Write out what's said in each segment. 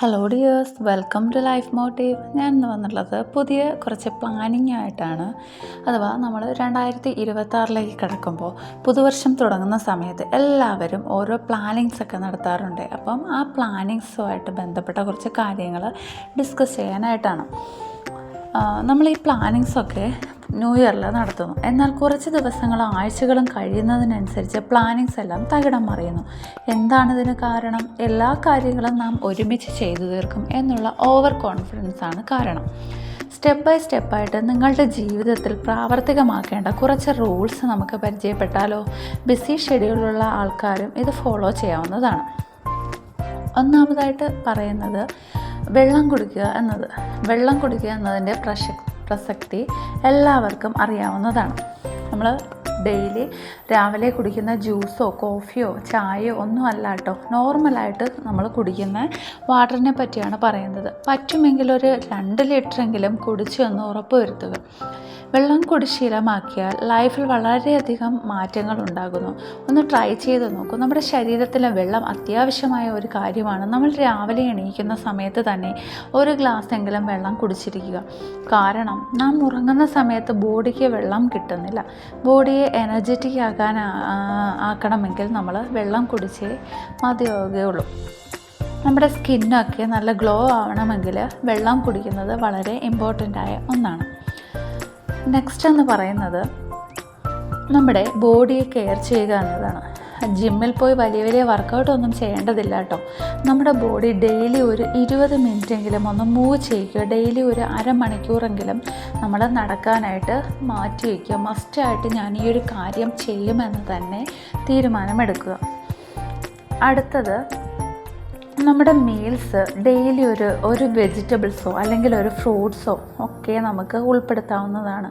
Hello dears, welcome to life motive. ഞാൻ ഇന്ന് വന്നിട്ടുള്ളത് പുതിയ കുറച്ച് പ്ലാനിങ് ആയിട്ടാണ്. അഥവാ നമ്മൾ 2026 കിടക്കുമ്പോൾ പുതുവർഷം തുടങ്ങുന്ന സമയത്ത് എല്ലാവരും ഓരോ പ്ലാനിങ്സ് ഒക്കെ നടത്താറുണ്ട്. അപ്പം ആ പ്ലാനിങ്സുമായിട്ട് ബന്ധപ്പെട്ട കുറച്ച് കാര്യങ്ങൾ ഡിസ്കസ് ചെയ്യാനായിട്ടാണ്. നമ്മൾ ഈ പ്ലാനിങ്സൊക്കെ ന്യൂ ഇയറിൽ നടത്തുന്നു. എന്നാൽ കുറച്ച് ദിവസങ്ങളും ആഴ്ചകളും കഴിയുന്നതിനനുസരിച്ച് പ്ലാനിങ്സ് എല്ലാം തകിടം മറിയുന്നു. എന്താണിതിന് കാരണം? എല്ലാ കാര്യങ്ങളും നാം ഒരുമിച്ച് ചെയ്തു തീർക്കും എന്നുള്ള ഓവർ കോൺഫിഡൻസ് ആണ് കാരണം. സ്റ്റെപ്പ് ബൈ സ്റ്റെപ്പായിട്ട് നിങ്ങളുടെ ജീവിതത്തിൽ പ്രാവർത്തികമാക്കേണ്ട കുറച്ച് റൂൾസ് നമുക്ക് പരിചയപ്പെട്ടാലോ? ബിസി ഷെഡ്യൂളുള്ള ആൾക്കാരും ഇത് ഫോളോ ചെയ്യാവുന്നതാണ്. ഒന്നാമതായിട്ട് പറയുന്നത് വെള്ളം കുടിക്കുക എന്നതിൻ്റെ പ്രസക്തി എല്ലാവർക്കും അറിയാവുന്നതാണ്. നമ്മൾ ഡെയിലി രാവിലെ കുടിക്കുന്ന ജ്യൂസോ കോഫിയോ ചായയോ ഒന്നും അല്ല കേട്ടോ, നോർമലായിട്ട് നമ്മൾ കുടിക്കുന്ന വാട്ടറിനെ പറ്റിയാണ് പറയുന്നത്. പറ്റുമെങ്കിൽ ഒരു 2 ലിറ്ററെങ്കിലും കുടിച്ചു എന്ന് ഉറപ്പ് വരുത്തുക. വെള്ളം കുടി ശീലമാക്കിയാൽ ലൈഫിൽ വളരെയധികം മാറ്റങ്ങൾ ഉണ്ടാകുന്നു. ഒന്ന് ട്രൈ ചെയ്ത് നോക്കൂ. നമ്മുടെ ശരീരത്തിലെ വെള്ളം അത്യാവശ്യമായ ഒരു കാര്യമാണ്. നമ്മൾ രാവിലെ എണീക്കുന്ന സമയത്ത് തന്നെ ഒരു ഗ്ലാസ്സെങ്കിലും വെള്ളം കുടിച്ചിരിക്കുക. കാരണം നാം ഉറങ്ങുന്ന സമയത്ത് ബോഡിക്ക് വെള്ളം കിട്ടുന്നില്ല. ബോഡിയെ എനർജറ്റിക് ആക്കണമെങ്കിൽ നമ്മൾ വെള്ളം കുടിച്ചേ മതിയാവുകയുള്ളൂ. നമ്മുടെ സ്കിന്നൊക്കെ നല്ല ഗ്ലോ ആവണമെങ്കിൽ വെള്ളം കുടിക്കുന്നത് വളരെ ഇമ്പോർട്ടൻ്റായ ഒന്നാണ്. നെക്സ്റ്റ് എന്ന് പറയുന്നത് നമ്മുടെ ബോഡിയെ കെയർ ചെയ്യുക എന്നതാണ്. ജിമ്മിൽ പോയി വലിയ വർക്കൗട്ടൊന്നും ചെയ്യേണ്ടതില്ല കേട്ടോ. നമ്മുടെ ബോഡി ഡെയിലി ഒരു 20 മിനിറ്റെങ്കിലും ഒന്ന് മൂവ് ചെയ്യുക. ഡെയിലി ഒരു അരമണിക്കൂറെങ്കിലും നമ്മൾ നടക്കാനായിട്ട് മാറ്റി വയ്ക്കുക. മസ്റ്റായിട്ട് ഞാൻ ഈ ഒരു കാര്യം ചെയ്യുമെന്ന് തന്നെ തീരുമാനമെടുക്കുക. അടുത്തത്, നമ്മുടെ മീൽസ് ഡെയിലി ഒരു വെജിറ്റബിൾസോ അല്ലെങ്കിൽ ഒരു ഫ്രൂട്ട്സോ ഒക്കെ നമുക്ക് ഉൾപ്പെടുത്താവുന്നതാണ്.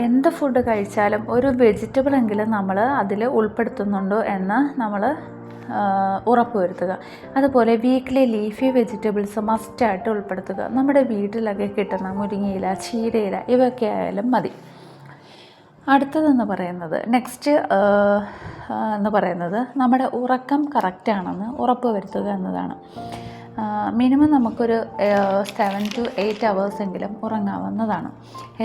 എന്ത് ഫുഡ് കഴിച്ചാലും ഒരു വെജിറ്റബിളെങ്കിലും നമ്മൾ അതിൽ ഉൾപ്പെടുത്തുന്നുണ്ടോ എന്ന് നമ്മൾ ഉറപ്പ് വരുത്തുക. അതുപോലെ വീക്ക്ലി ലീഫി വെജിറ്റബിൾസ് മസ്റ്റായിട്ട് ഉൾപ്പെടുത്തുക. നമ്മുടെ വീട്ടിലൊക്കെ കിട്ടുന്ന മുരിങ്ങയില, ചീരയില ഇവയൊക്കെ ആയാലും മതി. അടുത്തതെന്ന് പറയുന്നത് നമ്മുടെ ഉറക്കം കറക്റ്റാണെന്ന് ഉറപ്പ് വരുത്തുക എന്നതാണ്. മിനിമം നമുക്കൊരു 7 to 8 hours ഉറങ്ങാവുന്നതാണ്.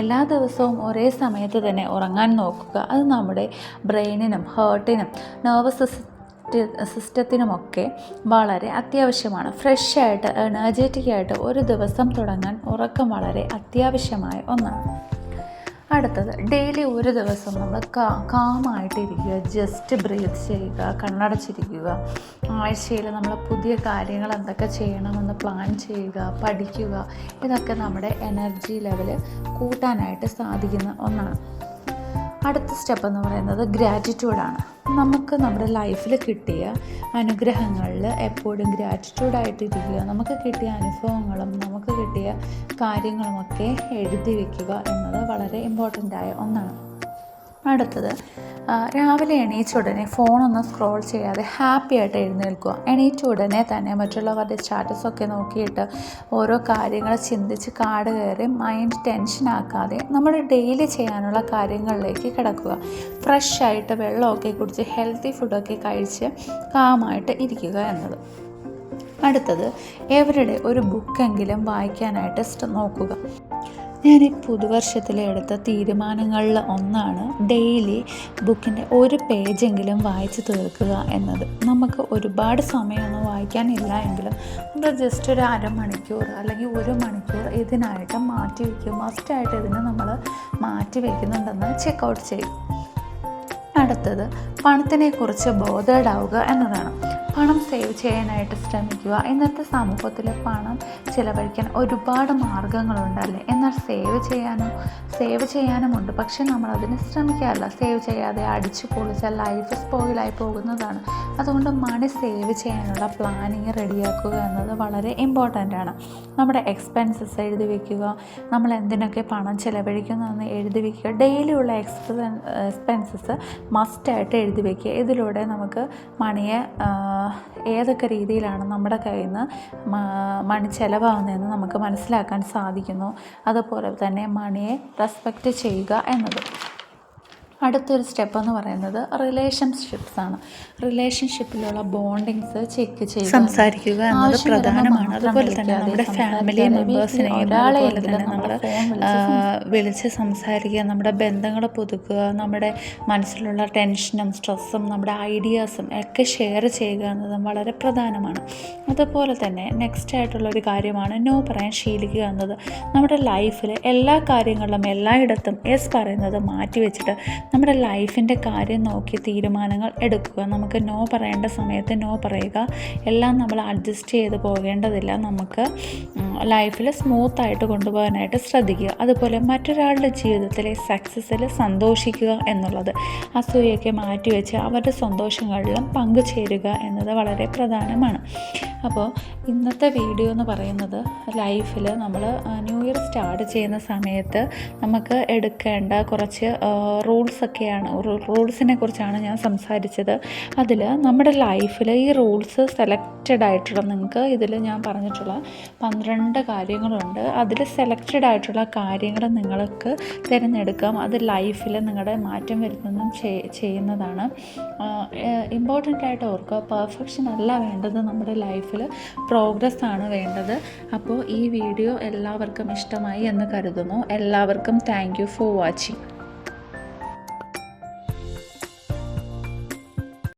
എല്ലാ ദിവസവും ഒരേ സമയത്ത് തന്നെ ഉറങ്ങാൻ നോക്കുക. അത് നമ്മുടെ ബ്രെയിനിനും ഹേർട്ടിനും നെർവസ് സിസ്റ്റത്തിനുമൊക്കെ വളരെ അത്യാവശ്യമാണ്. ഫ്രഷായിട്ട് എനർജറ്റിക്കായിട്ട് ഒരു ദിവസം തുടങ്ങാൻ ഉറക്കം വളരെ അത്യാവശ്യമായ ഒന്നാണ്. അടുത്തത്, ഡെയിലി ഒരു ദിവസം നമ്മൾ കാമായിട്ടിരിക്കുക. ജസ്റ്റ് ബ്രീത്ത് ചെയ്യുക, കണ്ണടച്ചിരിക്കുക. ആഴ്ചയിൽ നമ്മൾ പുതിയ കാര്യങ്ങൾ എന്തൊക്കെ ചെയ്യണമെന്ന് പ്ലാൻ ചെയ്യുക, പഠിക്കുക. ഇതൊക്കെ നമ്മുടെ എനർജി ലെവൽ കൂട്ടാനായിട്ട് സാധിക്കുന്ന ഒന്നാണ്. അടുത്ത സ്റ്റെപ്പ് എന്ന് പറയുന്നത് ഗ്രാറ്റിറ്റ്യൂഡാണ്. നമുക്ക് നമ്മുടെ ലൈഫിൽ കിട്ടിയ അനുഗ്രഹങ്ങളിൽ എപ്പോഴും ഗ്രാറ്റിറ്റ്യൂഡായിട്ടിരിക്കുക. നമുക്ക് കിട്ടിയ അനുഭവങ്ങളും നമുക്ക് കിട്ടിയ കാര്യങ്ങളുമൊക്കെ എഴുതി വയ്ക്കുക എന്നത് വളരെ ഇമ്പോർട്ടൻ്റായ ഒന്നാണ്. അടുത്തത്, രാവിലെ എണീച്ച ഉടനെ ഫോണൊന്നും സ്ക്രോൾ ചെയ്യാതെ ഹാപ്പി ആയിട്ട് എഴുന്നേൽക്കുക. എണീറ്റ ഉടനെ തന്നെ മറ്റുള്ളവരുടെ സ്റ്റാറ്റസൊക്കെ നോക്കിയിട്ട് ഓരോ കാര്യങ്ങൾ ചിന്തിച്ച് കാട് കയറി മൈൻഡ് ടെൻഷനാക്കാതെ നമ്മൾ ഡെയിലി ചെയ്യാനുള്ള കാര്യങ്ങളിലേക്ക് കിടക്കുക. ഫ്രഷായിട്ട് വെള്ളമൊക്കെ കുടിച്ച് ഹെൽത്തി ഫുഡൊക്കെ കഴിച്ച് കാമായിട്ട് ഇരിക്കുക എന്നത്. അടുത്തത്, എവരിഡേ ഒരു ബുക്കെങ്കിലും വായിക്കാനായിട്ട് നോക്കുക. ഞാൻ ഈ പുതുവർഷത്തിലെ എടുത്ത തീരുമാനങ്ങളിൽ ഒന്നാണ് ഡെയിലി ബുക്കിൻ്റെ ഒരു പേജെങ്കിലും വായിച്ച് തീർക്കുക എന്നത്. നമുക്ക് ഒരുപാട് സമയമൊന്നും വായിക്കാനില്ല എങ്കിലും നമ്മൾ ജസ്റ്റ് ഒരു അരമണിക്കൂർ അല്ലെങ്കിൽ 1 മണിക്കൂർ ഇതിനായിട്ട് മാറ്റി വയ്ക്കും. മസ്റ്റായിട്ട് ഇതിന് നമ്മൾ മാറ്റി വയ്ക്കുന്നുണ്ടെന്ന് ചെക്കൗട്ട് ചെയ്യും. അടുത്തത്, പണത്തിനെക്കുറിച്ച് ബോധേഡാവുക എന്നതാണ്. പണം സേവ് ചെയ്യാനായിട്ട് ശ്രമിക്കുക. ഇന്നത്തെ സമൂഹത്തിൽ പണം ചിലവഴിക്കാൻ ഒരുപാട് മാർഗങ്ങളുണ്ടല്ലേ. എന്നാൽ സേവ് ചെയ്യാനുമുണ്ട്. പക്ഷെ നമ്മളതിന് ശ്രമിക്കാറില്ല. സേവ് ചെയ്യാതെ അടിച്ചു പൊളിച്ചാൽ ലൈഫ് സ്പോയിലായി പോകുന്നതാണ്. അതുകൊണ്ട് മണി സേവ് ചെയ്യാനുള്ള പ്ലാനിങ് റെഡിയാക്കുക എന്നത് വളരെ ഇമ്പോർട്ടൻ്റ് ആണ്. നമ്മുടെ എക്സ്പെൻസസ് എഴുതി വയ്ക്കുക. നമ്മൾ എന്തിനൊക്കെ പണം ചിലവഴിക്കുന്നതെന്ന് എഴുതി വയ്ക്കുക. ഡെയിലിയുള്ള എക്സ്പെൻസസ് മസ്റ്റായിട്ട് എഴുതി വയ്ക്കുക. ഇതിലൂടെ നമുക്ക് മണിയെ ഏതൊക്കെ രീതിയിലാണ് നമ്മുടെ കയ്യിൽ നിന്ന് മണി ചിലവാകുന്നതെന്ന് നമുക്ക് മനസ്സിലാക്കാൻ സാധിക്കുന്നു. അതുപോലെ തന്നെ മണിയെ റെസ്പെക്റ്റ് ചെയ്യുക എന്നത്. അടുത്തൊരു സ്റ്റെപ്പ് എന്ന് പറയുന്നത് റിലേഷൻഷിപ്സ് ആണ്. റിലേഷൻഷിപ്പിലുള്ള ബോണ്ടിങ്സ് ചെക്ക് ചെയ്യുക, സംസാരിക്കുക എന്നത് പ്രധാനമാണ്. അതുപോലെ തന്നെ നമ്മുടെ ഫാമിലി മെമ്പേഴ്സിനെയും അതുപോലെ തന്നെ നമ്മൾ വിളിച്ച് സംസാരിക്കുക, നമ്മുടെ ബന്ധങ്ങൾ പുതുക്കുക, നമ്മുടെ മനസ്സിലുള്ള ടെൻഷനും സ്ട്രെസ്സും നമ്മുടെ ഐഡിയാസും ഒക്കെ ഷെയർ ചെയ്യുക എന്നതും വളരെ പ്രധാനമാണ്. അതുപോലെ തന്നെ നെക്സ്റ്റ് ആയിട്ടുള്ളൊരു കാര്യമാണ് നോ പറയാൻ ശീലിക്കുക എന്നത്. നമ്മുടെ ലൈഫിൽ എല്ലാ കാര്യങ്ങളിലും എല്ലായിടത്തും യെസ് പറയുന്നത് മാറ്റിവെച്ചിട്ട് നമ്മുടെ ലൈഫിൻ്റെ കാര്യം നോക്കി തീരുമാനങ്ങൾ എടുക്കുക. നമുക്ക് നോ പറയേണ്ട സമയത്ത് നോ പറയുക. എല്ലാം നമ്മൾ അഡ്ജസ്റ്റ് ചെയ്ത് പോകേണ്ടതില്ല. നമുക്ക് ലൈഫിൽ സ്മൂത്തായിട്ട് കൊണ്ടുപോകാനായിട്ട് ശ്രദ്ധിക്കുക. അതുപോലെ മറ്റൊരാളുടെ ജീവിതത്തിലെ സക്സസ്സിൽ സന്തോഷിക്കുക എന്നുള്ളത്, അസൂയൊക്കെ മാറ്റിവെച്ച് അവരുടെ സന്തോഷങ്ങളിലും പങ്കുചേരുക എന്നത് വളരെ പ്രധാനമാണ്. അപ്പോൾ ഇന്നത്തെ വീഡിയോ എന്ന് പറയുന്നത് ലൈഫിൽ നമ്മൾ ന്യൂ ഇയർ സ്റ്റാർട്ട് ചെയ്യുന്ന സമയത്ത് നമുക്ക് എടുക്കേണ്ട കുറച്ച് റൂൾസിനെ കുറിച്ചാണ് ഞാൻ സംസാരിച്ചത്. അതിൽ നമ്മുടെ ലൈഫിൽ ഈ റൂൾസ് സെലക്റ്റഡ് ആയിട്ടുള്ള, നിങ്ങൾക്ക് ഇതിൽ ഞാൻ പറഞ്ഞിട്ടുള്ള 12 കാര്യങ്ങളുണ്ട്. അതിൽ സെലക്റ്റഡ് ആയിട്ടുള്ള കാര്യങ്ങൾ നിങ്ങൾക്ക് തിരഞ്ഞെടുക്കാം. അത് ലൈഫിൽ നിങ്ങളുടെ മാറ്റം വരുത്തുന്നതും ചെയ്യുന്നതാണ്. ഇമ്പോർട്ടൻ്റ് ആയിട്ട് ഓർക്കുക, പെർഫെക്ഷൻ അല്ല വേണ്ടത്. നമ്മുടെ ലൈഫിൽ പ്രോഗ്രസ് ആണ് വേണ്ടത്. അപ്പോൾ ഈ വീഡിയോ എല്ലാവർക്കും ഇഷ്ടമായി എന്ന് കരുതുന്നു. എല്ലാവർക്കും താങ്ക് യു ഫോർ വാച്ചിങ്.